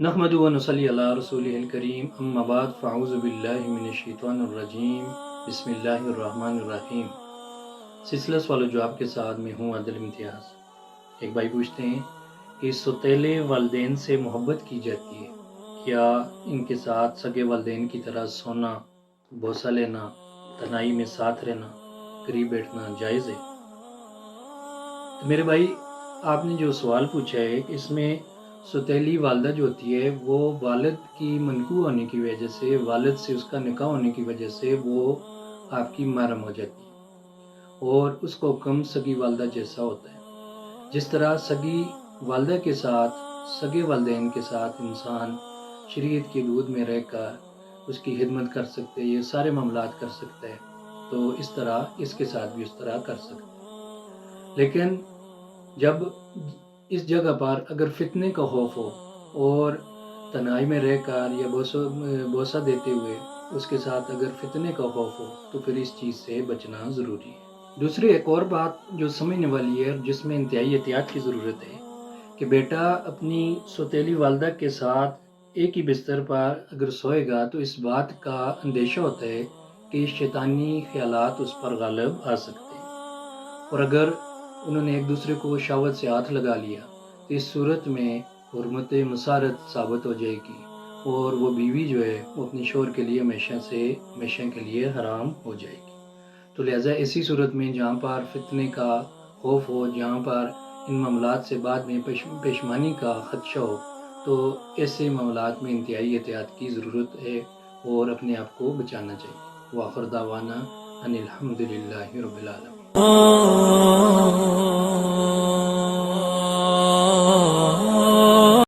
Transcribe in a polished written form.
نحمدہ و نصلی علی رسولہ الکریم، اما بعد فاعوذ باللہ من الشیطان الرجیم، بسم اللہ الرحمن الرحیم۔ سلسلہ سوال و جواب کے ساتھ میں ہوں عادل امتیاز۔ ایک بھائی پوچھتے ہیں کہ سوتیلے والدین سے محبت کی جاتی ہے، کیا ان کے ساتھ سگے والدین کی طرح سونا، بوسہ لینا، تنہائی میں ساتھ رہنا، قریب بیٹھنا جائز ہے؟ تو میرے بھائی، آپ نے جو سوال پوچھا ہے کہ اس میں سوتیلی والدہ جو ہوتی ہے وہ والد کی منقوع ہونے کی وجہ سے، والد سے اس کا نکاح ہونے کی وجہ سے وہ آپ کی محرم ہو جاتی ہے، اور اس کا حکم سگی والدہ جیسا ہوتا ہے۔ جس طرح سگی والدہ کے ساتھ، سگے والدین کے ساتھ انسان شریعت کی حدود میں رہ کر اس کی خدمت کر سکتے، یہ سارے معاملات کر سکتا ہے، تو اس طرح اس کے ساتھ بھی اس طرح کر سکتے ہیں۔ لیکن جب اس جگہ پر اگر فتنے کا خوف ہو اور تنہائی میں رہ کر یا بوسہ دیتے ہوئے اس کے ساتھ اگر فتنے کا خوف ہو تو پھر اس چیز سے بچنا ضروری ہے۔ دوسری ایک اور بات جو سمجھنے والی ہے، جس میں انتہائی احتیاط کی ضرورت ہے، کہ بیٹا اپنی سوتیلی والدہ کے ساتھ ایک ہی بستر پر اگر سوئے گا تو اس بات کا اندیشہ ہوتا ہے کہ شیطانی خیالات اس پر غالب آ سکتے ہیں، اور اگر انہوں نے ایک دوسرے کو شہوت سے ہاتھ لگا لیا تو اس صورت میں حرمت مسارت ثابت ہو جائے گی، اور وہ بیوی جو ہے وہ اپنے شوہر کے لیے ہمیشہ کے لیے حرام ہو جائے گی۔ تو لہٰذا ایسی صورت میں جہاں پر فتنے کا خوف ہو، جہاں پر ان معاملات سے بعد میں پشیمانی کا خدشہ ہو، تو ایسے معاملات میں انتہائی احتیاط کی ضرورت ہے اور اپنے آپ کو بچانا چاہیے۔ وآخر دعوانا ان الحمد للہ رب العالمین۔